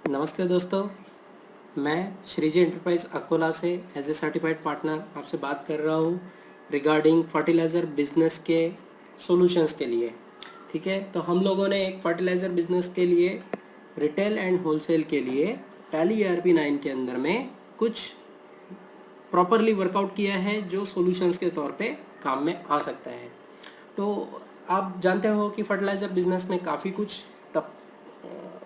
नमस्ते दोस्तों, मैं श्रीजी एंटरप्राइज अकोला से एज ए सर्टिफाइड पार्टनर आपसे बात कर रहा हूँ रिगार्डिंग फर्टिलाइज़र बिजनेस के सॉल्यूशंस के लिए। ठीक है, तो हम लोगों ने एक फर्टिलाइज़र बिजनेस के लिए रिटेल एंड होलसेल के लिए टैली ERP9 के अंदर में कुछ प्रॉपरली वर्कआउट किया है जो सॉल्यूशंस के तौर पे काम में आ सकता है। तो आप जानते हो कि फर्टिलाइज़र बिजनेस में काफ़ी कुछ तब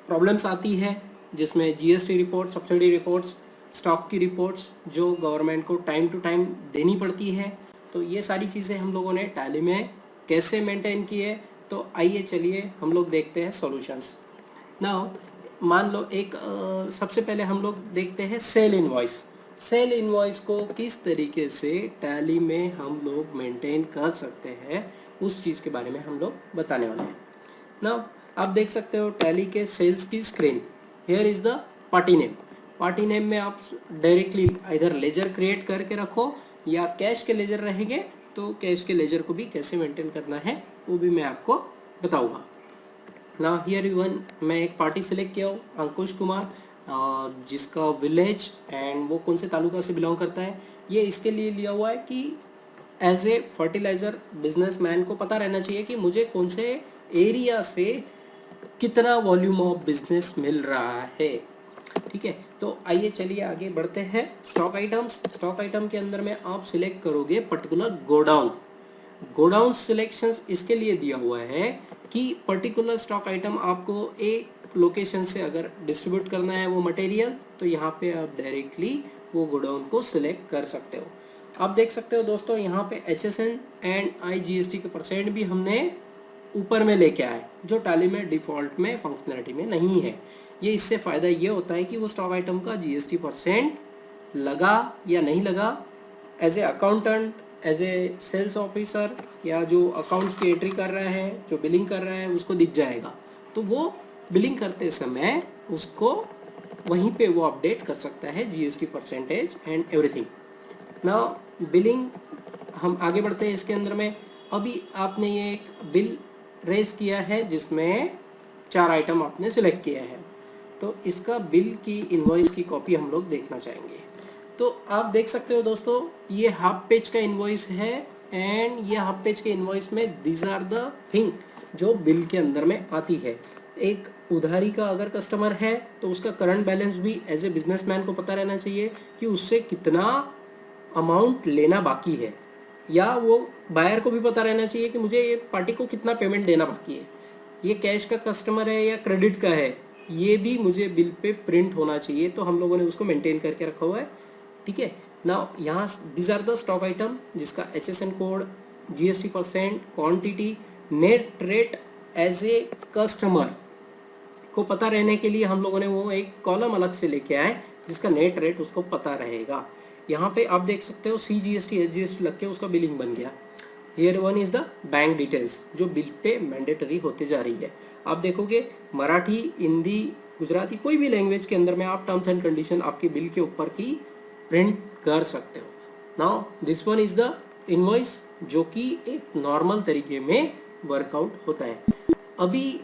प्रॉब्लम्स आती है, जिसमें GST report, subsidy reports, stock की रिपोर्ट्स जो गवर्नमेंट को टाइम टू टाइम देनी पड़ती है। तो ये सारी चीज़ें हम लोगों ने टैली में कैसे मेंटेन की है, तो आइए चलिए हम लोग देखते हैं सॉल्यूशंस। नाउ मान लो एक सबसे पहले हम लोग देखते हैं सेल इनवॉइस। सेल इनवॉइस को किस तरीके से टैली में हम लोग मेंटेन कर सकते हैं, उस चीज़ के बारे में हम लोग बताने वाले हैं। नाउ आप देख सकते हो टैली के सेल्स की screen. Here is the party name. Party name में आप डायरेक्टली इधर लेजर क्रिएट करके रखो या कैश के लेजर रहेंगे, तो कैश के लेजर को भी कैसे मेंटेन करना है वो भी मैं आपको बताऊंगा। ना हियर इवन मैं एक पार्टी सेलेक्ट किया हूँ, अंकुश कुमार, जिसका विलेज एंड वो कौन से तालुका से बिलोंग करता है, ये इसके लिए लिया हुआ है कि एज ए फर्टिलाइज़र बिजनेसमैन को पता रहना चाहिए कि मुझे कौन से एरिया से कितना वॉल्यूम ऑफ बिजनेस मिल रहा है। ठीक है, तो आइए चलिए आगे बढ़ते हैं। स्टॉक आइटम्स, स्टॉक आइटम के अंदर में आप सिलेक्ट करोगे पर्टिकुलर गोडाउन। गोडाउन सिलेक्शंस इसके लिए दिया हुआ है कि पर्टिकुलर स्टॉक आइटम आपको एक लोकेशन से अगर डिस्ट्रीब्यूट करना है वो मटेरियल, तो यहाँ पे आप डायरेक्टली वो गोडाउन को सिलेक्ट कर सकते हो। आप देख सकते हो दोस्तों, यहाँ पे HSN एंड IGST के परसेंट भी हमने ऊपर में लेके आए, जो टैली में डिफ़ॉल्ट में फंक्शनलिटी में नहीं है। ये इससे फ़ायदा ये होता है कि वो स्टॉक आइटम का GST परसेंट लगा या नहीं लगा, as a accountant, as a sales officer या जो अकाउंट्स की एंट्री कर रहा है, जो बिलिंग कर रहा है, उसको दिख जाएगा। तो वो बिलिंग करते समय उसको वहीं पे वो अपडेट कर सकता है GST percentage and everything. Now billing हम आगे बढ़ते हैं इसके अंदर में। अभी आपने ये एक बिल रेज किया है जिसमें 4 आइटम आपने सिलेक्ट किया है, तो इसका बिल की इनवॉइस की कॉपी हम लोग देखना चाहेंगे। तो आप देख सकते हो दोस्तों, ये हाफ पेज का इनवॉइस है एंड ये हाफ पेज के इनवॉइस में दिस आर द थिंग जो बिल के अंदर में आती है। एक उधारी का अगर कस्टमर है तो उसका करंट बैलेंस भी एज ए बिजनेसमैन को पता रहना चाहिए कि उससे कितना अमाउंट लेना बाकी है, या वो बायर को भी पता रहना चाहिए कि मुझे ये पार्टी को कितना पेमेंट देना बाकी है। ये कैश का कस्टमर है या क्रेडिट का है, ये भी मुझे बिल पे प्रिंट होना चाहिए। तो हम लोगों ने उसको मेंटेन करके रखा हुआ है। ठीक है, ना यहाँ this are the stock item जिसका HSN code, GST percent, quantity, net rate as a customer को पता रहने के लिए हम लोगों ने वो एक कॉलम अलग से लेके आए जिसका नेट रेट उसको पता रहेगा। यहाँ पे आप देख सकते हो CGST SGST लग के उसका बिलिंग बन गया। Here one is the bank details जो बिल पे मैंडेटरी होते जा रही है। आप देखोगे मराठी, हिंदी, गुजराती, कोई भी लैंग्वेज के अंदर में आप टर्म्स एंड कंडीशन आपके बिल के ऊपर की प्रिंट कर सकते हो। Now this one is the invoice जो कि एक नॉर्मल तरीके में वर्कआउट होता है। अभी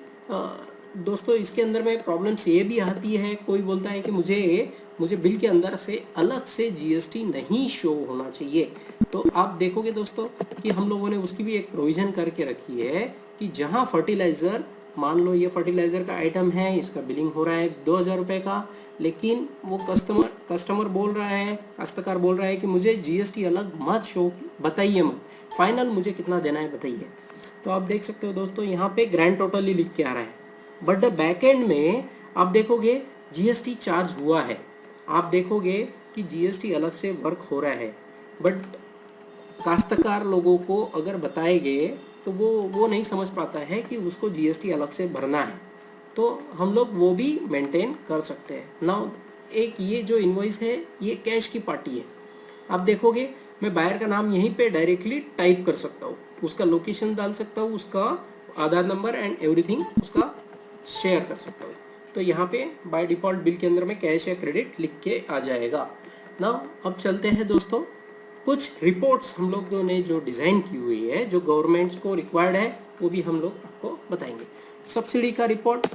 दोस्तों इसके अंदर में प्रॉब्लम्स ये भी आती है, कोई बोलता है कि मुझे बिल के अंदर से अलग से GST नहीं शो होना चाहिए। तो आप देखोगे दोस्तों कि हम लोगों ने उसकी भी एक प्रोविज़न करके रखी है कि जहां फर्टिलाइज़र, मान लो ये फर्टिलाइज़र का आइटम है, इसका बिलिंग हो रहा है 2000 रुपये का, लेकिन वो कस्टमर बोल रहा है, काश्तकार बोल रहा है कि मुझे GST अलग मत शो, बताइए मत, फाइनल मुझे कितना देना है बताइए। तो आप देख सकते हो दोस्तों यहाँ पे ग्रैंड टोटल ही लिख के आ रहा है, बट बैक एंड में आप देखोगे GST चार्ज हुआ है। आप देखोगे कि GST अलग से वर्क हो रहा है, बट काश्तकार लोगों को अगर बताएंगे तो वो नहीं समझ पाता है कि उसको GST अलग से भरना है। तो हम लोग वो भी मेंटेन कर सकते हैं। नाउ एक ये जो इनवॉइस है ये कैश की पार्टी है। आप देखोगे मैं बायर का नाम यहीं पे डायरेक्टली टाइप कर सकता हूँ, उसका लोकेशन डाल सकता हूँ, उसका आधार नंबर एंड एवरीथिंग उसका शेयर कर सकता हूँ। तो यहाँ पे बाय डिफ़ॉल्ट बिल के अंदर में कैश या क्रेडिट लिख के आ जाएगा। ना अब चलते हैं दोस्तों, कुछ रिपोर्ट्स हम लोगों ने जो डिज़ाइन की हुई है जो गवर्नमेंट्स को रिक्वायर्ड है वो भी हम लोग आपको बताएंगे। सब्सिडी का रिपोर्ट,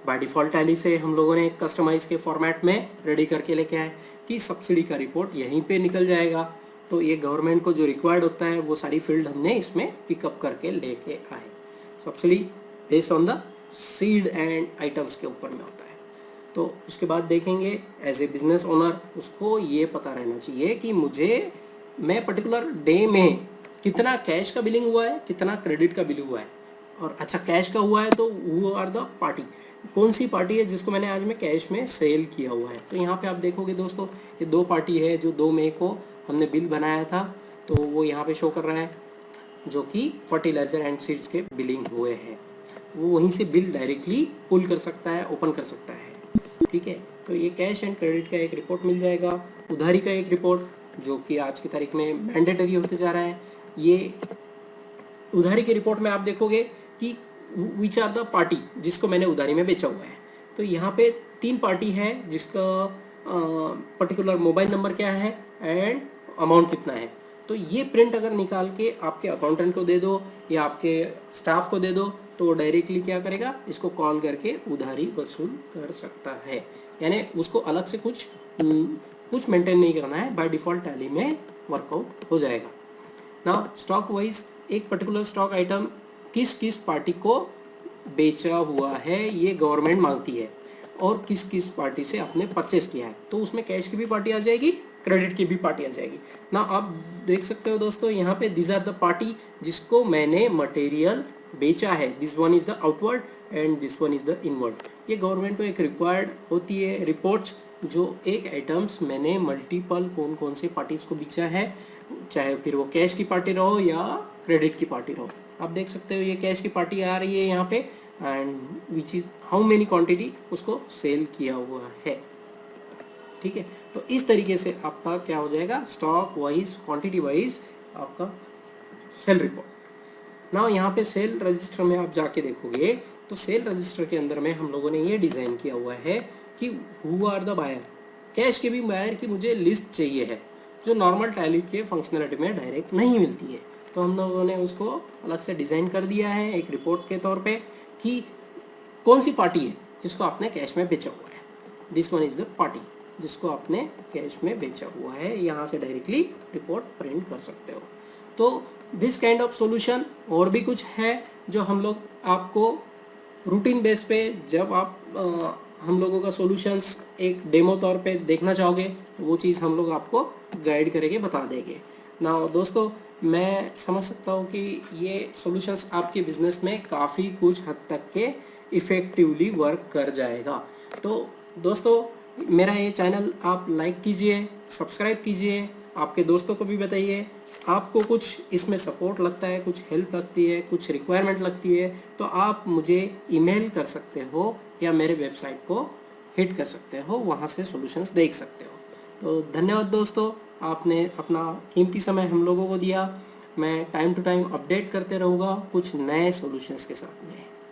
बाय डिफ़ॉल्ट टैली से हम लोगों ने कस्टमाइज़ के फॉर्मेट में रेडी करके लेके आए कि सब्सिडी का रिपोर्ट यहीं पे निकल जाएगा। तो ये गवर्नमेंट को जो रिक्वायर्ड होता है वो सारी फील्ड हमने इसमें पिकअप करके लेके आए। Subsidy based on the seed and items के ऊपर में होता है। तो उसके बाद देखेंगे एज ए बिजनेस ओनर उसको ये पता रहना चाहिए कि मैं पर्टिकुलर डे में कितना कैश का बिलिंग हुआ है, कितना क्रेडिट का बिलिंग हुआ है। और अच्छा कैश का हुआ है तो वो आर द पार्टी, कौन सी पार्टी है जिसको मैंने आज में कैश में सेल किया हुआ है। तो यहाँ पे आप देखोगे दोस्तों ये 2 पार्टी है जो 2 मई को हमने बिल बनाया था, तो वो यहाँ पे शो कर रहा है जो कि फर्टिलाइजर एंड सीड्स के बिलिंग हुए हैं। वो वहीं से बिल डायरेक्टली पुल कर सकता है, ओपन कर सकता है। ठीक है, तो ये कैश एंड क्रेडिट का एक रिपोर्ट मिल जाएगा, उधारी का एक रिपोर्ट जो कि आज की तारीख में मैंडेटरी होते जा रहा है। ये उधारी के रिपोर्ट में आप देखोगे कि विच आर द पार्टी जिसको मैंने उधारी में बेचा हुआ है। तो यहाँ पे 3 पार्टी है जिसका पर्टिकुलर मोबाइल नंबर क्या है एंड अमाउंट कितना है। तो ये प्रिंट अगर निकाल के आपके अकाउंटेंट को दे दो या आपके स्टाफ को दे दो तो वो डायरेक्टली क्या करेगा, इसको कॉल करके उधारी वसूल कर सकता है। यानी उसको अलग से कुछ मेंटेन नहीं करना है, बाय डिफ़ॉल्ट टैली में वर्कआउट हो जाएगा। ना स्टॉक वाइज एक पर्टिकुलर स्टॉक आइटम किस किस पार्टी को बेचा हुआ है ये गवर्नमेंट मांगती है और किस किस पार्टी से आपने परचेस किया है। तो उसमें कैश की भी पार्टी आ जाएगी, क्रेडिट की भी पार्टी आ जाएगी ना। आप देख सकते हो दोस्तों यहाँ पे दिस आर द पार्टी जिसको मैंने मटेरियल बेचा है। This one is the outward and this one is the inward. ये गवर्नमेंट को एक रिक्वायर्ड होती है रिपोर्ट्स, जो एक आइटम्स मैंने मल्टीपल कौन कौन से पार्टीज को बेचा है, चाहे फिर वो कैश की पार्टी रहो या क्रेडिट की पार्टी रहो। आप देख सकते हो ये कैश की पार्टी आ रही है यहाँ पे and which is how many quantity उसको सेल किया हुआ है। ठीक है, तो इस तरीके से आपका क्या हो जाएगा, स्टॉक वाइज क्वांटिटी वाइज आपका सेल रिपोर्ट। ना यहाँ पे सेल रजिस्टर में आप जाके देखोगे तो सेल रजिस्टर के अंदर में हम लोगों ने ये डिज़ाइन किया हुआ है कि who are the buyer. Cash के भी बायर की मुझे लिस्ट चाहिए है जो नॉर्मल टैली के फंक्शनलिटी में डायरेक्ट नहीं मिलती है। तो हम लोगों ने उसको अलग से डिज़ाइन कर दिया है एक रिपोर्ट के तौर पे कि कौन सी पार्टी है जिसको आपने कैश में बेचा हुआ है। This one is the party जिसको आपने कैश में बेचा हुआ है। यहाँ से डायरेक्टली रिपोर्ट प्रिंट कर सकते हो। तो दिस काइंड ऑफ सॉल्यूशन और भी कुछ है जो हम लोग आपको रूटीन बेस पे जब आप हम लोगों का सॉल्यूशंस एक डेमो तौर पे देखना चाहोगे तो वो चीज़ हम लोग आपको गाइड करेंगे, बता देंगे ना। दोस्तों मैं समझ सकता हूँ कि ये सॉल्यूशंस आपके बिजनेस में काफ़ी कुछ हद तक के इफ़ेक्टिवली वर्क कर जाएगा। तो दोस्तों मेरा ये चैनल आप लाइक कीजिए, सब्सक्राइब कीजिए, आपके दोस्तों को भी बताइए। आपको कुछ इसमें सपोर्ट लगता है, कुछ हेल्प लगती है, कुछ रिक्वायरमेंट लगती है तो आप मुझे ईमेल कर सकते हो या मेरे वेबसाइट को हिट कर सकते हो, वहाँ से सॉल्यूशंस देख सकते हो। तो धन्यवाद दोस्तों, आपने अपना कीमती समय हम लोगों को दिया। मैं टाइम टू टाइम अपडेट करते रहूँगा कुछ नए सॉल्यूशंस के साथ में।